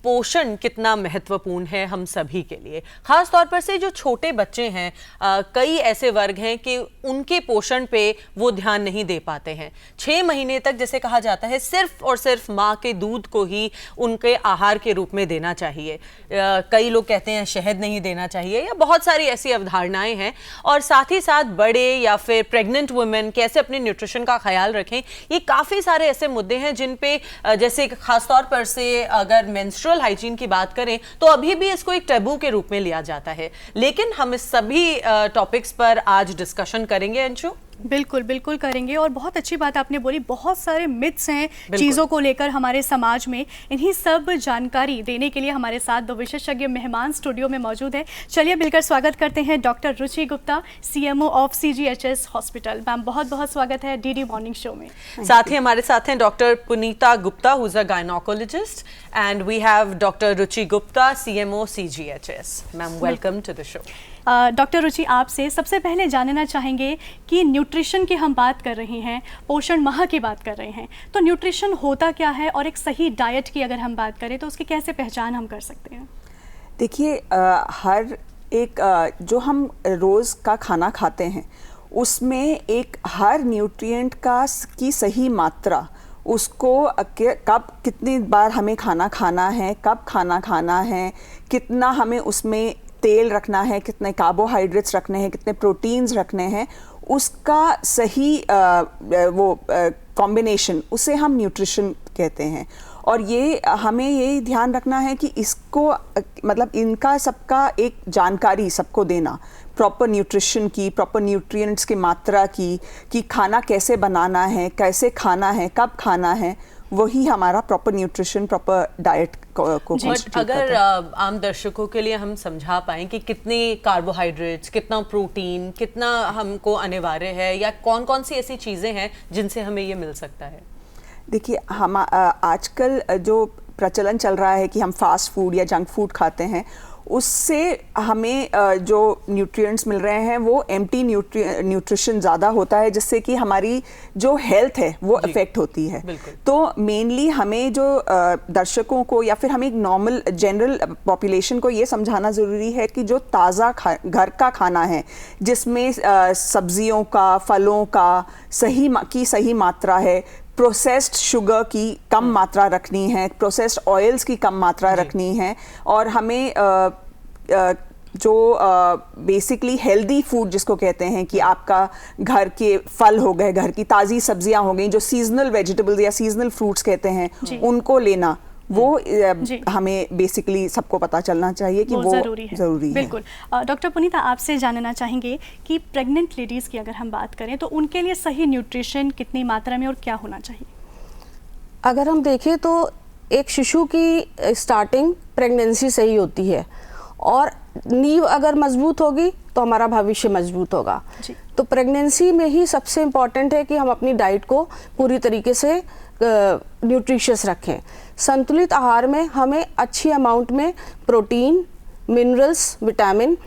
पोषण कितना महत्वपूर्ण है हम सभी के लिए, खास तौर पर से जो छोटे बच्चे हैं। कई ऐसे वर्ग हैं कि उनके पोषण पे वो ध्यान नहीं दे पाते हैं। 6 महीने तक जैसे कहा जाता है सिर्फ और सिर्फ माँ के दूध को ही उनके आहार के रूप में देना चाहिए। कई लोग कहते हैं शहद नहीं देना चाहिए, या बहुत सारी ऐसी अवधारणाएं हैं। और साथ ही साथ बड़े या फिर प्रेग्नेंट वुमेन कैसे अपने न्यूट्रिशन का ख्याल रखें, ये काफ़ी सारे ऐसे मुद्दे हैं जिन पे जैसे खासतौर पर से अगर मेंस्ट्रुअल हाइजीन की बात करें तो अभी भी इसको एक टैबू के रूप में लिया जाता है। लेकिन हम इस सभी टॉपिक्स पर आज डिस्कशन करेंगे अंशु। बिल्कुल बिल्कुल करेंगे। और बहुत अच्छी बात आपने बोली, बहुत सारे मिथ्स हैं चीज़ों को लेकर हमारे समाज में। इन्हीं सब जानकारी देने के लिए हमारे साथ 2 विशेषज्ञ मेहमान स्टूडियो में मौजूद हैं। चलिए मिलकर स्वागत करते हैं doctor Ruchi Gupta, CMO of CGHS hospital. Ma'am बहुत बहुत स्वागत है DD मॉर्निंग शो में। साथ ही हमारे साथ हैं doctor Punita Gupta, who is a gynaecologist, and we have doctor Ruchi Gupta, CMO CGHS। Ma'am welcome to the show. Doctor Ruchi, आपसे सबसे पहले जानना चाहेंगे कि न्यूट्रिशन की हम बात कर रहे हैं, पोषण माह की बात कर रहे हैं, तो न्यूट्रिशन होता क्या है और एक सही डाइट की अगर हम बात करें तो उसकी कैसे पहचान हम कर सकते हैं? देखिए, हर एक जो हम रोज़ का खाना खाते हैं उसमें एक हर न्यूट्रिएंट की सही मात्रा, उसको कब कितनी बार हमें खाना है, कब खाना है, कितना हमें उसमें तेल रखना है, कितने कार्बोहाइड्रेट्स रखने हैं, कितने प्रोटीन्स रखने हैं, उसका सही कॉम्बिनेशन, उसे हम न्यूट्रिशन कहते हैं। और ये हमें ये ध्यान रखना है कि इसको मतलब इनका सबका एक जानकारी सबको देना, प्रॉपर न्यूट्रिशन की, प्रॉपर न्यूट्रिएंट्स की मात्रा की, कि खाना कैसे बनाना है, कैसे खाना है, कब खाना है, वही हमारा प्रॉपर न्यूट्रिशन, प्रॉपर डाइट को अगर आम दर्शकों के लिए हम समझा पाएं कि कितने कार्बोहाइड्रेट्स, कितना प्रोटीन, कितना हमको अनिवार्य है, या कौन कौन सी ऐसी चीज़ें हैं जिनसे हमें ये मिल सकता है? देखिए, हम आजकल जो प्रचलन चल रहा है कि हम फास्ट फूड या जंक फूड खाते हैं, उससे हमें जो न्यूट्रिएंट्स मिल रहे हैं वो एम्प्टी न्यूट्रिशन ज़्यादा होता है, जिससे कि हमारी जो हेल्थ है वो अफेक्ट होती है। तो मेनली हमें जो दर्शकों को या फिर हमें एक नॉर्मल जनरल पॉपुलेशन को ये समझाना ज़रूरी है कि जो ताज़ा घर का खाना है, जिसमें सब्जियों का, फलों का सही मात्रा है, प्रोसेस्ड शुगर की कम मात्रा रखनी है, प्रोसेस्ड ऑयल्स की कम मात्रा रखनी है, और हमें जो बेसिकली हेल्दी फूड जिसको कहते हैं कि आपका घर के फल हो गए, घर की ताज़ी सब्जियां हो गई, जो सीजनल वेजिटेबल्स या सीजनल फ्रूट्स कहते हैं, उनको लेना, वो हमें बेसिकली सबको पता चलना चाहिए कि वो ज़रूरी है। बिल्कुल। डॉक्टर पुनीता, आपसे जानना चाहेंगे कि प्रेग्नेंट लेडीज़ की अगर हम बात करें तो उनके लिए सही न्यूट्रिशन कितनी मात्रा में और क्या होना चाहिए? अगर हम देखें तो एक शिशु की स्टार्टिंग प्रेगनेंसी से ही होती है, और नींव अगर मजबूत होगी तो हमारा भविष्य मजबूत होगा। तो प्रेगनेंसी में ही सबसे इम्पॉर्टेंट है कि हम अपनी डाइट को पूरी तरीके से न्यूट्रिशियस रखें। संतुलित आहार में हमें अच्छी अमाउंट में प्रोटीन, मिनरल्स, विटामिन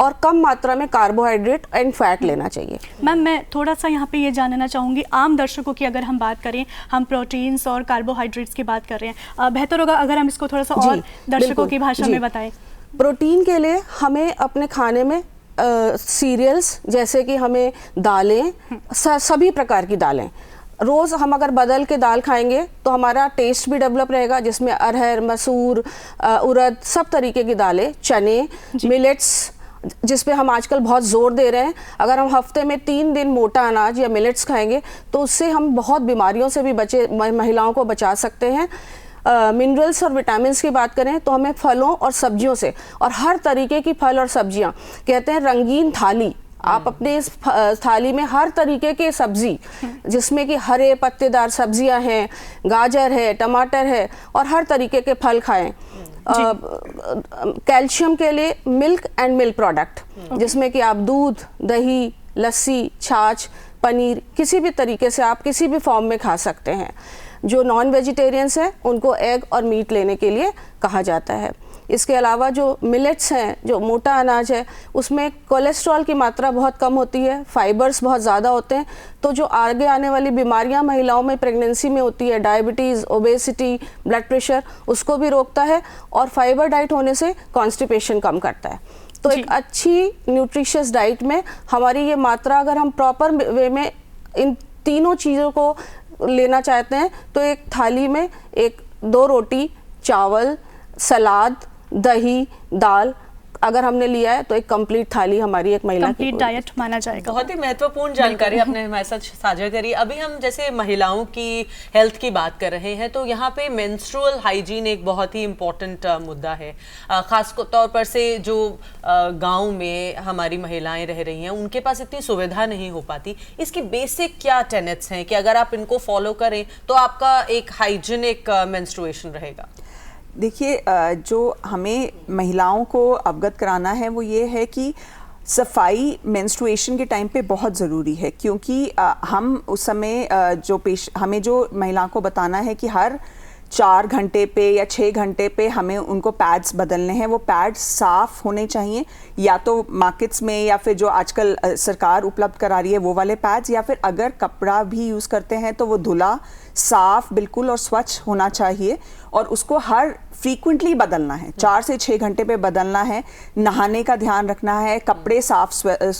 और कम मात्रा में कार्बोहाइड्रेट एंड फैट लेना चाहिए। मैम, मैं थोड़ा सा यहाँ पे ये जानना चाहूँगी, आम दर्शकों की अगर हम बात करें, हम प्रोटीन्स और कार्बोहाइड्रेट्स की बात कर रहे हैं, बेहतर होगा अगर हम इसको थोड़ा सा और दर्शकों की भाषा में बताएं। प्रोटीन के लिए हमें अपने खाने में सीरियल्स, जैसे कि हमें दालें, सभी प्रकार की दालें, रोज़ हम अगर बदल के दाल खाएंगे तो हमारा टेस्ट भी डेवलप रहेगा, जिसमें अरहर, मसूर, उड़द, सब तरीके की दालें, चने, मिलेट्स, जिस पे हम आजकल बहुत ज़ोर दे रहे हैं। अगर हम हफ्ते में 3 दिन मोटा अनाज या मिलेट्स खाएंगे तो उससे हम बहुत बीमारियों से भी महिलाओं को बचा सकते हैं। मिनरल्स और विटामिन्स की बात करें तो हमें फलों और सब्जियों से, और हर तरीके की फल और सब्जियां, कहते हैं रंगीन थाली, आप अपने इस थाली में हर तरीके के सब्जी, जिसमें कि हरे पत्तेदार सब्जियां हैं, गाजर है, टमाटर है, और हर तरीके के फल खाएं। कैल्शियम के लिए मिल्क एंड मिल्क प्रोडक्ट, जिसमें कि आप दूध, दही, लस्सी, छाछ, पनीर किसी भी तरीके से आप किसी भी फॉर्म में खा सकते हैं। जो नॉन वेजिटेरियंस हैं उनको एग और मीट लेने के लिए कहा जाता है। इसके अलावा जो मिलेट्स हैं, जो मोटा अनाज है, उसमें कोलेस्ट्रॉल की मात्रा बहुत कम होती है, फाइबर्स बहुत ज़्यादा होते हैं, तो जो आगे आने वाली बीमारियां महिलाओं में प्रेगनेंसी में होती है, डायबिटीज़, ओबेसिटी, ब्लड प्रेशर, उसको भी रोकता है। और फाइबर डाइट होने से कॉन्स्टिपेशन कम करता है। तो एक अच्छी न्यूट्रिशियस डाइट में हमारी ये मात्रा, अगर हम प्रॉपर वे में इन तीनों चीज़ों को लेना चाहते हैं, तो एक थाली में 2 रोटी, चावल, सलाद, दही, दाल अगर हमने लिया है तो एक कंप्लीट थाली हमारी एक महिला कंप्लीट डाइट माना जाएगा। बहुत ही महत्वपूर्ण जानकारी आपने हमारे साथ साझा करी। अभी हम जैसे महिलाओं की हेल्थ की बात कर रहे हैं, तो यहाँ पे मेंस्ट्रुअल हाइजीन एक बहुत ही इम्पोर्टेंट मुद्दा है। खास तौर पर से जो गांव में हमारी महिलाएं रह रही हैं, उनके पास इतनी सुविधा नहीं हो पाती। इसकी बेसिक क्या टेनेट्स हैं कि अगर आप इनको फॉलो करें तो आपका एक हाइजीनिक मेंस्ट्रुएशन रहेगा? देखिए, जो हमें महिलाओं को अवगत कराना है वो ये है कि सफाई मेंस्ट्रुएशन के टाइम पे बहुत ज़रूरी है, क्योंकि हम उस समय हमें जो महिलाओं को बताना है कि हर 4 घंटे पे या 6 घंटे पे हमें उनको पैड्स बदलने हैं। वो पैड्स साफ़ होने चाहिए, या तो मार्केट्स में या फिर जो आजकल सरकार उपलब्ध करा रही है वो वाले पैड्स, या फिर अगर कपड़ा भी यूज़ करते हैं तो वो धुला, साफ़ बिल्कुल और स्वच्छ होना चाहिए। और उसको हर फ्रीक्वेंटली बदलना है, 4 से 6 घंटे पे बदलना है। नहाने का ध्यान रखना है, कपड़े साफ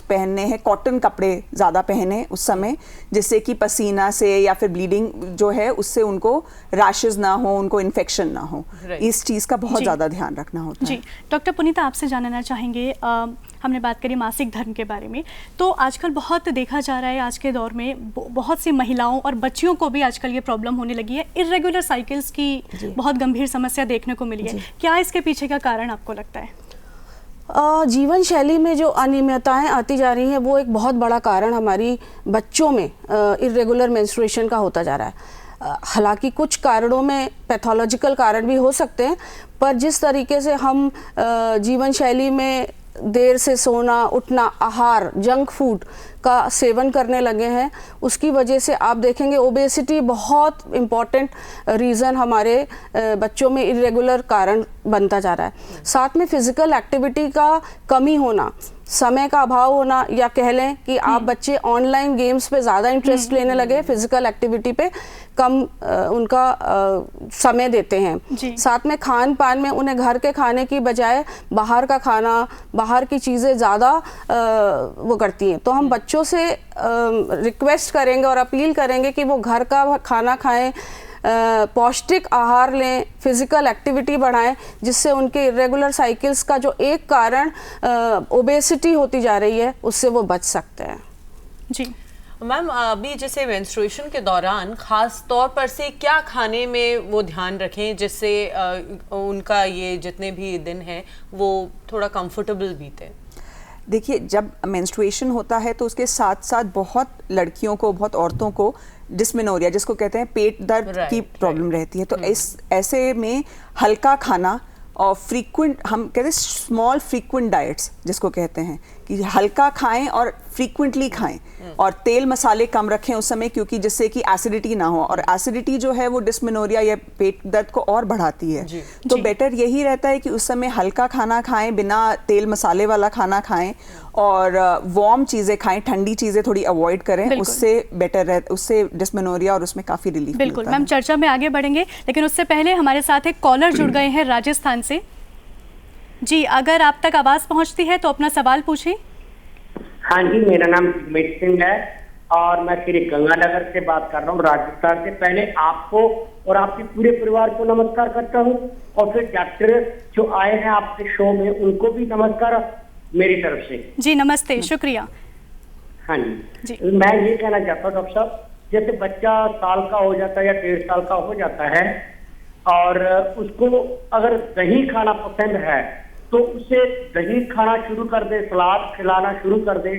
पहनने हैं, कॉटन कपड़े ज़्यादा पहने उस समय, जिससे कि पसीना से या फिर ब्लीडिंग जो है उससे उनको रैशेस ना हो, उनको इन्फेक्शन ना हो। इस चीज़ का बहुत ज़्यादा ध्यान रखना होता है। जी डॉक्टर पुनीता, आपसे जानना चाहेंगे, हमने बात करी मासिक धर्म के बारे में, तो आजकल बहुत देखा जा रहा है आज के दौर में बहुत सी महिलाओं और बच्चियों को भी आजकल ये प्रॉब्लम होने लगी है। इर्रेगुलर साइकिल्स की बहुत गंभीर समस्या देखने को मिली है। क्या इसके पीछे का कारण आपको लगता है? जीवन शैली में जो अनियमितताएं आती जा रही हैं, वो एक बहुत बड़ा कारण हमारी बच्चों में इर्रेगुलर मेंस्ट्रुएशन का होता जा रहा है। हालांकि कुछ कारणों में पैथोलॉजिकल कारण भी हो सकते हैं, पर जिस तरीके से हम जीवन शैली में देर से सोना, उठना, आहार, जंक फूड का सेवन करने लगे हैं, उसकी वजह से आप देखेंगे ओबेसिटी बहुत इम्पॉर्टेंट रीज़न हमारे बच्चों में इरेगुलर कारण बनता जा रहा है। साथ में फिज़िकल एक्टिविटी का कमी होना, समय का अभाव होना, या कह लें कि आप बच्चे ऑनलाइन गेम्स पे ज़्यादा इंटरेस्ट लेने लगे, फिज़िकल एक्टिविटी पे कम उनका समय देते हैं। साथ में खान पान में उन्हें घर के खाने की बजाय बाहर का खाना, बाहर की चीज़ें ज़्यादा वो करती हैं। तो हम बच्चों से रिक्वेस्ट करेंगे और अपील करेंगे कि वो घर का खाना खाएं, पौष्टिक आहार लें, फिजिकल एक्टिविटी बढ़ाएं, जिससे उनके इरेगुलर साइकिल्स का जो एक कारण ओबेसिटी होती जा रही है उससे वो बच सकते हैं। जी मैम, अभी जैसे मेंस्ट्रुएशन के दौरान खास तौर पर से क्या खाने में वो ध्यान रखें जिससे उनका ये जितने भी दिन हैं वो थोड़ा कंफर्टेबल बीते? देखिए, जब मेंस्ट्रुएशन होता है तो उसके साथ साथ बहुत लड़कियों को, बहुत औरतों को डिस्मेनोरिया, जिसको कहते हैं पेट दर्द की प्रॉब्लम रहती है। तो ऐसे में हल्का खाना और फ्रीक्वेंट, हम कहते हैं स्मॉल फ्रीक्वेंट डाइट्स जिसको कहते हैं, कि हल्का खाएं और फ्रीक्वेंटली खाएं, और तेल मसाले कम रखें उस समय, क्योंकि जिससे कि एसिडिटी ना हो, और एसिडिटी जो है वो डिस्मेनोरिया या पेट दर्द को और बढ़ाती है। तो बेटर यही रहता है कि उस समय हल्का खाना खाएं, बिना तेल मसाले वाला खाना खाएं, और वार्म चीज़ें खाएं, ठंडी चीज़ें थोड़ी अवॉइड करें, उससे बेटर है, उससे डिस्मेनोरिया और उसमें काफ़ी रिलीफ मिलता है। बिल्कुल मैम, चर्चा में आगे बढ़ेंगे, लेकिन उससे पहले हमारे साथ एक कॉलर जुड़ गए हैं राजस्थान से। जी, अगर आप तक आवाज़ पहुंचती है तो अपना सवाल पूछें। हाँ जी, मेरा नाम जगमीत सिंह है और मैं श्री गंगानगर से बात कर रहा हूँ, राजस्थान से। पहले आपको और आपके पूरे परिवार को नमस्कार करता हूँ, और फिर डॉक्टर जो आए हैं आपके शो में उनको भी नमस्कार मेरी तरफ से। जी नमस्ते, शुक्रिया। हाँ जी, मैं ये कहना चाहता हूँ डॉक्टर साहब, जैसे बच्चा साल का हो जाता है या 1.5 साल का हो जाता है, और उसको अगर दही खाना पसंद है तो उसे दही खाना शुरू कर दे, सलाद खिलाना शुरू कर दे,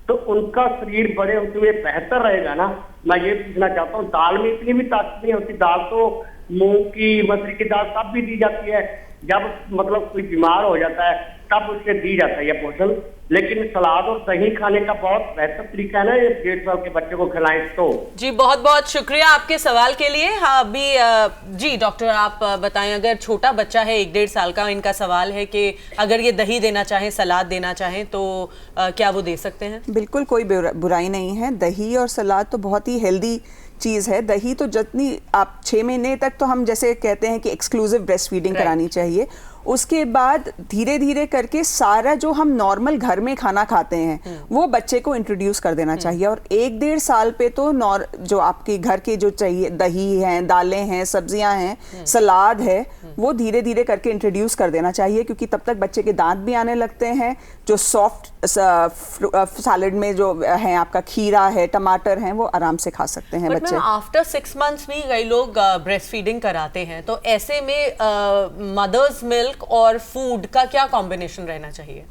तो उनका शरीर बड़े होते हुए बेहतर रहेगा ना। मैं ये पूछना चाहता हूँ, दाल में इतनी भी ताकत नहीं होती, दाल तो मूंग की, मसूर की दाल सब भी दी जाती है। जब मतलब कोई बीमार हो जाता है तब उसे दी जाता है यह पोषण। लेकिन सलाद और दही खाने का बहुत बेहतर तरीका है ना, ये 1.5 साल के बच्चे को खिलाएं तो। जी बहुत बहुत शुक्रिया आपके सवाल के लिए। हाँ अभी जी डॉक्टर आप बताएं, अगर छोटा बच्चा है 1-1.5 साल का, इनका सवाल है कि अगर ये दही देना चाहें, सलाद देना चाहें तो क्या वो दे सकते हैं? बिल्कुल कोई बुराई नहीं है। दही और सलाद तो बहुत ही हेल्दी चीज़ है। दही तो जितनी आप 6 महीने तक तो हम जैसे कहते हैं कि एक्सक्लूसिव ब्रेस्ट फीडिंग करानी चाहिए। उसके बाद धीरे धीरे करके सारा जो हम नॉर्मल घर में खाना खाते हैं वो बच्चे को इंट्रोड्यूस कर देना चाहिए। और 1-1.5 साल पे तो जो आपके घर के जो चाहिए दही हैं, दालें हैं, सब्जियां हैं, सलाद है, वो धीरे धीरे करके इंट्रोड्यूस कर देना चाहिए, क्योंकि तब तक बच्चे के दांत भी आने लगते हैं। जो सॉफ्ट सैलेड में जो है आपका खीरा है, टमाटर हैं, वो आराम से खा सकते हैं बच्चे। आफ्टर 6 मंथ्स भी कई लोग ब्रेस्ट फीडिंग कराते हैं, तो ऐसे में मदर्स मिल्क और फूड का क्या कॉम्बिनेशन रहना चाहिए?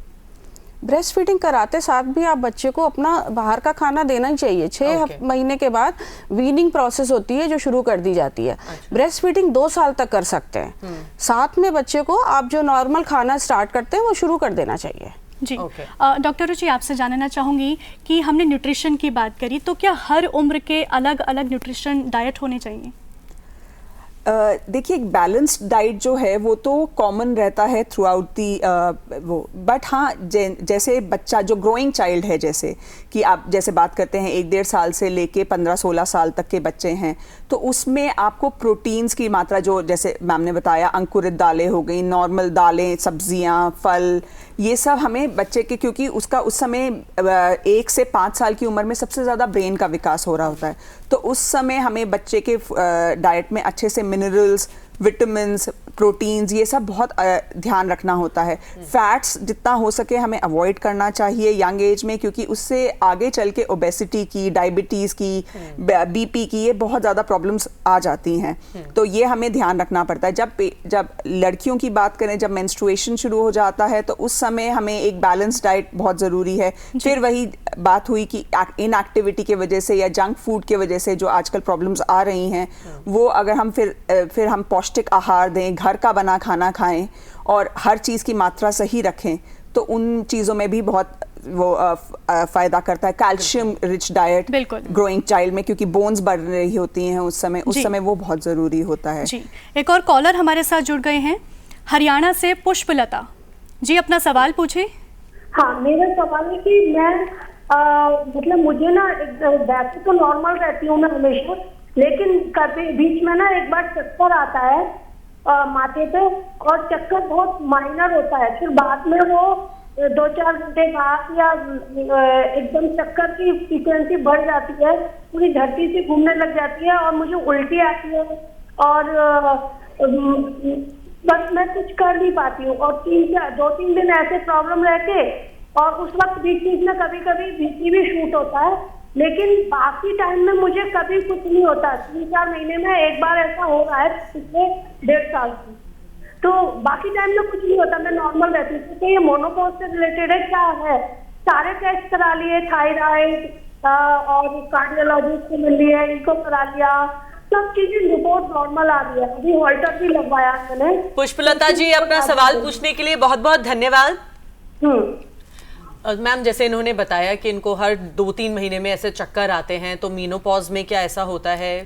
ब्रेस्ट फीडिंग कराते साथ भी आप बच्चे को अपना बाहर का खाना देना ही चाहिए। 6 महीने के बाद वीनिंग प्रोसेस होती है जो शुरू कर दी जाती है। ब्रेस्ट फीडिंग 2 साल तक कर सकते हैं। साथ में बच्चे को आप जो नॉर्मल खाना स्टार्ट करते हैं वो शुरू कर देना चाहिए। जी डॉक्टर रुचि, आपसे जानना चाहूँगी कि हमने न्यूट्रिशन की बात करी, तो क्या हर उम्र के अलग अलग न्यूट्रिशन डाइट होने चाहिए? देखिए एक बैलेंस्ड डाइट जो है वो तो कॉमन रहता है थ्रू आउट दी वो, बट हाँ जैसे बच्चा जो ग्रोइंग चाइल्ड है, जैसे कि आप जैसे बात करते हैं 1-1.5 साल से लेके 15-16 साल तक के बच्चे हैं, तो उसमें आपको प्रोटीन्स की मात्रा जो जैसे मैम ने बताया, अंकुरित दालें हो गई, नॉर्मल दालें, सब्जियां, फल, ये सब हमें बच्चे के, क्योंकि उसका उस समय 1 से 5 साल की उम्र में सबसे ज़्यादा ब्रेन का विकास हो रहा होता है, तो उस समय हमें बच्चे के डाइट में अच्छे से मिनरल्स, विटामिन्स, प्रोटीन्स, ये सब बहुत ध्यान रखना होता है। फैट्स जितना हो सके हमें अवॉइड करना चाहिए यंग एज में, क्योंकि उससे आगे चल के ओबेसिटी की, डायबिटीज़ की, बीपी की, ये बहुत ज़्यादा प्रॉब्लम्स आ जाती हैं। तो ये हमें ध्यान रखना पड़ता है। जब लड़कियों की बात करें, जब मेंस्ट्रुएशन शुरू हो जाता है तो उस समय हमें एक बैलेंस डाइट बहुत ज़रूरी है। फिर वही बात हुई कि इनएक्टिविटी की वजह से या जंक फूड की वजह से जो आजकल प्रॉब्लम्स आ रही हैं, वो अगर हम फिर हम पौष्टिक आहार दें, घर का बना खाना खाएं और हर चीज़ की मात्रा सही रखें, तो उन चीज़ों में भी बहुत वो फ़ायदा करता है। Calcium rich diet growing child में, क्योंकि बोन्स बढ़ रही होती हैं उस समय वो बहुत ज़रूरी होता है। जी एक और कॉलर हमारे साथ जुड़ गए हैं हरियाणा से, पुष्पलता जी, अपना सवाल पूछिए। हाँ, मेरा सवाल है कि मैं मतलब मुझे ना वैसे तो नॉर्मल रहती हूँ मैं हमेशा, लेकिन कभी बीच में ना एक बार चक्कर आता है माथे पे, और चक्कर बहुत माइनर होता है, फिर बाद में वो 2-4 घंटे बाद या एकदम चक्कर की फ्रीक्वेंसी बढ़ जाती है, पूरी धरती से घूमने लग जाती है और मुझे उल्टी आती है, और बस मैं कुछ कर नहीं पाती हूँ। और 2-3 दिन ऐसे प्रॉब्लम रहते, और उस वक्त बीच बीच में कभी कभी बीपी भी शूट होता है, लेकिन बाकी टाइम में मुझे कभी कुछ नहीं होता। 3-4 महीने में एक बार ऐसा हो रहा है पिछले 1.5 साल से, तो बाकी टाइम में कुछ नहीं होता, मैं नॉर्मल रहती हूँ। तो ये मोनोपॉज से रिलेटेड है क्या है? सारे टेस्ट करा लिए, थायराइड और कार्डियोलॉजिस्ट से मिल लिए, इनको करा लिया, सब चीजें रिपोर्ट नॉर्मल आ रही है। अभी हॉल्टर भी लगवाया मैंने। पुष्पलता जी, अपना सवाल पूछने के लिए बहुत बहुत धन्यवाद। मैम, जैसे इन्होंने बताया कि इनको हर 2-3 महीने में ऐसे चक्कर आते हैं, तो मीनोपॉज में क्या ऐसा होता है?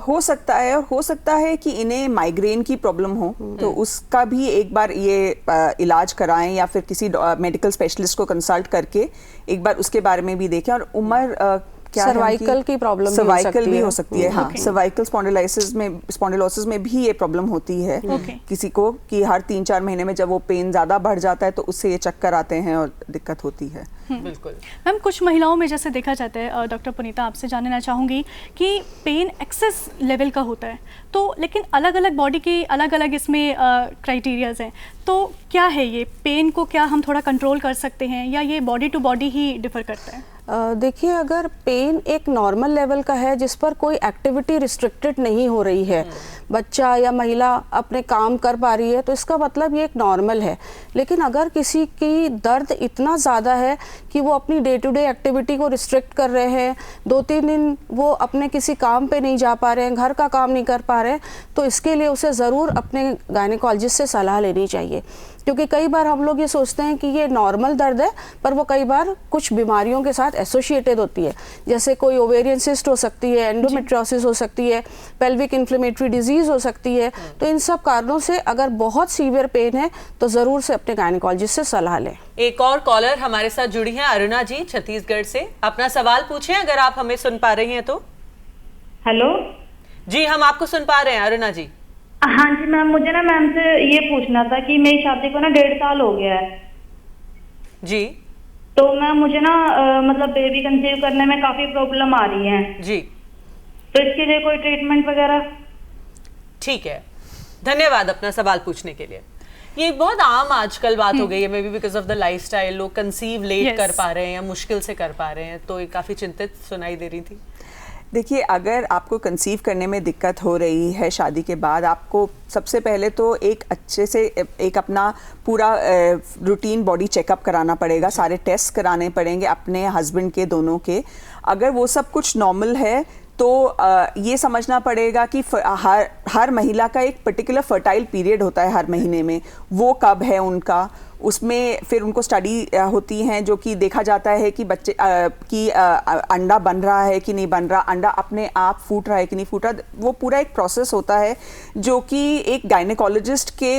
हो सकता है, और हो सकता है कि इन्हें माइग्रेन की प्रॉब्लम हो, तो उसका भी एक बार ये इलाज कराएं, या फिर किसी मेडिकल स्पेशलिस्ट को कंसल्ट करके एक बार उसके बारे में भी देखें। और उम्र क्या सर्वाइकल की प्रॉब्लम सर्वाइकल भी हो सकती है। हाँ, सर्वाइकल स्पॉन्डिलोसिस में भी ये प्रॉब्लम होती है किसी को, कि हर 3-4 महीने में जब वो पेन ज्यादा बढ़ जाता है तो उससे ये चक्कर आते हैं और दिक्कत होती है। बिल्कुल मैम, कुछ महिलाओं में जैसे देखा जाता है, डॉक्टर पुनीता आपसे जानना चाहूँगी कि पेन एक्सेस लेवल का होता है, तो लेकिन अलग अलग बॉडी की अलग अलग इसमें क्राइटेरियाज हैं, तो क्या है ये पेन को क्या हम थोड़ा कंट्रोल कर सकते हैं, या ये बॉडी टू बॉडी ही डिफर करता है? देखिए, अगर पेन एक नॉर्मल लेवल का है जिस पर कोई एक्टिविटी रिस्ट्रिक्टेड नहीं हो रही है, बच्चा या महिला अपने काम कर पा रही है, तो इसका मतलब ये एक नॉर्मल है। लेकिन अगर किसी की दर्द इतना ज़्यादा है कि वो अपनी डे टू डे एक्टिविटी को रिस्ट्रिक्ट कर रहे हैं, 2-3 दिन वो अपने किसी काम पे नहीं जा पा रहे हैं, घर का काम नहीं कर पा रहे हैं, तो इसके लिए उसे ज़रूर अपने गायनेकोलॉजिस्ट से सलाह लेनी चाहिए, क्योंकि कई बार हम लोग ये सोचते हैं कि ये नॉर्मल दर्द है, पर वो कई बार कुछ बीमारियों के साथ एसोसिएटेड होती है, जैसे कोई ओवेरियन सिस्ट हो सकती है, एंडोमेट्रियोसिस हो सकती है, पेल्विक इन्फ्लेमेटरी डिजीज हो सकती है। तो इन सब कारणों से अगर बहुत सीवियर पेन है तो ज़रूर से अपने गायनेकोलॉजिस्ट से सलाह लें। एक और कॉलर हमारे साथ जुड़ी हैं, अरुणा जी छत्तीसगढ़ से। अपना सवाल पूछें अगर आप हमें सुन पा रही हैं तो। हेलो जी, हम आपको सुन पा रहे हैं अरुणा जी। हाँ जी मैम, मुझे ना मैम से ये पूछना था कि मेरी शादी को ना 1.5 साल हो गया है जी। तो मैम मुझे ना मतलब बेबी कंसीव करने में काफी प्रॉब्लम आ रही है जी, तो इसके लिए कोई ट्रीटमेंट वगैरह? ठीक है, धन्यवाद अपना सवाल पूछने के लिए। ये एक बहुत आम आजकल बात हो गई है, may be because of the lifestyle, लोग कंसीव लेट कर पा रहे हैं या मुश्किल से कर पा रहे हैं, तो ये काफी चिंतित सुनाई दे रही थी। देखिए, अगर आपको कंसीव करने में दिक्कत हो रही है शादी के बाद, आपको सबसे पहले तो एक अच्छे से एक अपना पूरा रूटीन बॉडी चेकअप कराना पड़ेगा, सारे टेस्ट कराने पड़ेंगे अपने हस्बैंड के, दोनों के। अगर वो सब कुछ नॉर्मल है तो ये समझना पड़ेगा कि हर महिला का एक पर्टिकुलर फर्टाइल पीरियड होता है हर महीने में, वो कब है उनका, उसमें फिर उनको स्टडी होती हैं जो कि देखा जाता है कि बच्चे की अंडा बन रहा है कि नहीं बन रहा, अंडा अपने आप फूट रहा है कि नहीं फूट रहा। वो पूरा एक प्रोसेस होता है जो कि एक गायनेकोलॉजिस्ट के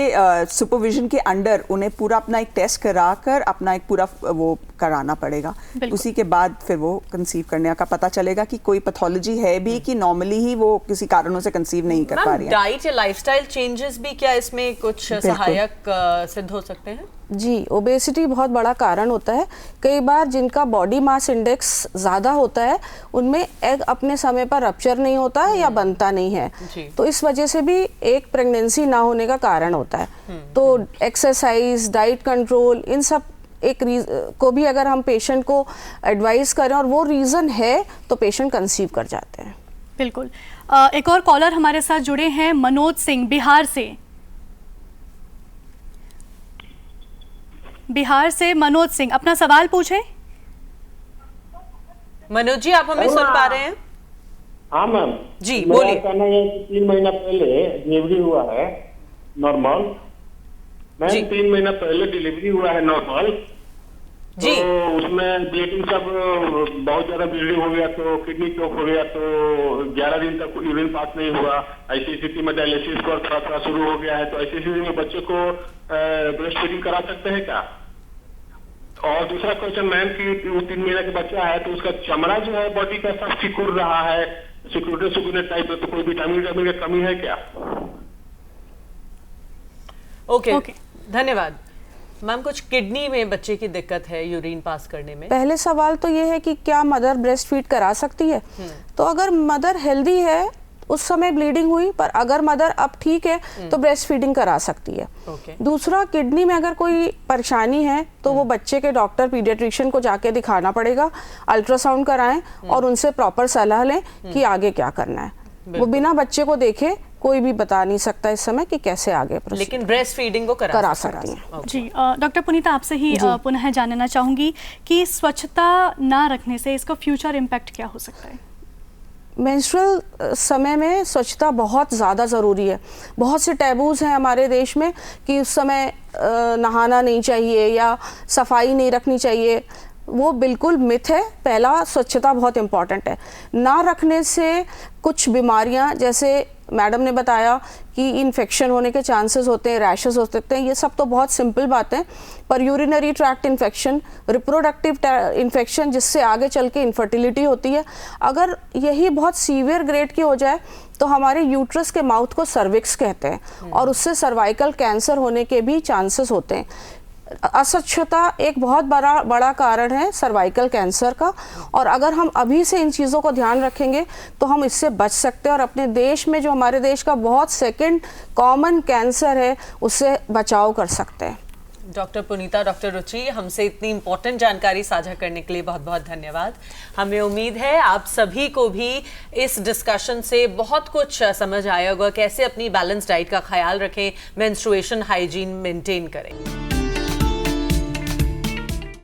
सुपरविजन के अंडर उन्हें पूरा अपना एक टेस्ट कराकर अपना एक पूरा वो कराना पड़ेगा। उसी के बाद फिर वो कंसीव करने का पता चलेगा कि कोई पैथोलॉजी है भी कि नॉर्मली ही वो किसी कारणों से कंसीव नहीं कर पा रही है। डाइट या लाइफस्टाइल चेंजेस भी क्या इसमें कुछ सहायक सिद्ध हो सकते हैं? जी, ओबेसिटी बहुत बड़ा कारण होता है। कई बार जिनका बॉडी मास इंडेक्स ज़्यादा होता है उनमें एग अपने समय पर रप्चर नहीं होता है या बनता नहीं है, तो इस वजह से भी एक प्रेगनेंसी ना होने का कारण होता है। तो एक्सरसाइज, डाइट कंट्रोल, इन सब एक को भी अगर हम पेशेंट को एडवाइस करें और वो रीज़न है तो पेशेंट कंसीव कर जाते हैं। बिल्कुल। एक और कॉलर हमारे साथ जुड़े हैं, मनोज सिंह बिहार से। बिहार से मनोज सिंह, अपना सवाल पूछें। मनोज जी, आप हमें सुन पा रहे हैं? हाँ मैम जी, बोलिए। कहना है कि 3 महीना पहले डिलीवरी हुआ है नॉर्मल। मैम 3 महीना पहले डिलीवरी हुआ है नॉर्मल जी। तो उसमें ब्लीडिंग सब बहुत ज्यादा ब्लीडिंग हो गया, तो किडनी चौक हो गया, तो 11 दिन तक यूरिन पास नहीं हुआ। ऐसी स्थिति में डायलिसिस का थोड़ा शुरू हो गया है, तो ऐसी स्थिति में बच्चे को ब्रेस्ट फीडिंग करा सकते हैं क्या? और दूसरा क्वेश्चन मैम कि 3 महीने का बच्चा है तो उसका चमड़ा जो है बॉडी का सब सिकुड़ रहा है, सिकुड़ने टाइप में, तो कोई विटामिन की कमी है क्या? ओके, धन्यवाद। मैम, कुछ किडनी में बच्चे की दिक्कत है यूरिन पास करने में। पहले सवाल तो ये है कि क्या मदर ब्रेस्ट फीड करा सकती है? तो अगर मदर हेल्दी है, उस समय ब्लीडिंग हुई, पर अगर मदर अब ठीक है तो ब्रेस्ट फीडिंग करा सकती है। दूसरा, किडनी में अगर कोई परेशानी है तो वो बच्चे के डॉक्टर पीडियाट्रिशियन को जाके दिखाना पड़ेगा, अल्ट्रासाउंड कराएं और उनसे प्रॉपर सलाह लें कि आगे क्या करना है। वो बिना बच्चे को देखे कोई भी बता नहीं सकता इस समय कि कैसे आगे, लेकिन ब्रेस्ट फीडिंग को करा सकती हैं। जी, डॉक्टर पुनीता, आपसे ही पुनः जानना चाहूंगी कि स्वच्छता ना रखने से इसका फ्यूचर इम्पैक्ट क्या हो सकता है? मेंस्ट्रुअल समय में स्वच्छता बहुत ज़्यादा ज़रूरी है। बहुत से टैबूज़ हैं हमारे देश में कि उस समय नहाना नहीं चाहिए या सफाई नहीं रखनी चाहिए, वो बिल्कुल मिथ है। पहला, स्वच्छता बहुत इम्पॉर्टेंट है। ना रखने से कुछ बीमारियां, जैसे मैडम ने बताया कि इन्फेक्शन होने के चांसेस होते हैं, रैशेस हो सकते हैं, ये सब तो बहुत सिंपल बातें, पर urinary tract infection, reproductive infection जिससे आगे चल के इनफर्टिलिटी होती है, अगर यही बहुत सीवियर ग्रेड की हो जाए तो हमारे यूट्रस के माउथ को सर्विक्स कहते हैं और उससे सर्वाइकल कैंसर होने के भी चांसेस होते हैं। अस्वच्छता एक बहुत बड़ा कारण है सर्वाइकल कैंसर का, और अगर हम अभी से इन चीज़ों को ध्यान रखेंगे तो हम इससे बच सकते हैं और अपने देश में जो हमारे देश का बहुत सेकंड कॉमन कैंसर है उससे बचाव कर सकते हैं। डॉक्टर पुनीता, डॉक्टर रुचि, हमसे इतनी इंपॉर्टेंट जानकारी साझा करने के लिए बहुत बहुत धन्यवाद। हमें उम्मीद है आप सभी को भी इस डिस्कशन से बहुत कुछ समझ आया होगा, कैसे अपनी बैलेंस डाइट का ख्याल रखें, मेंस्ट्रुएशन हाइजीन मेंटेन करें।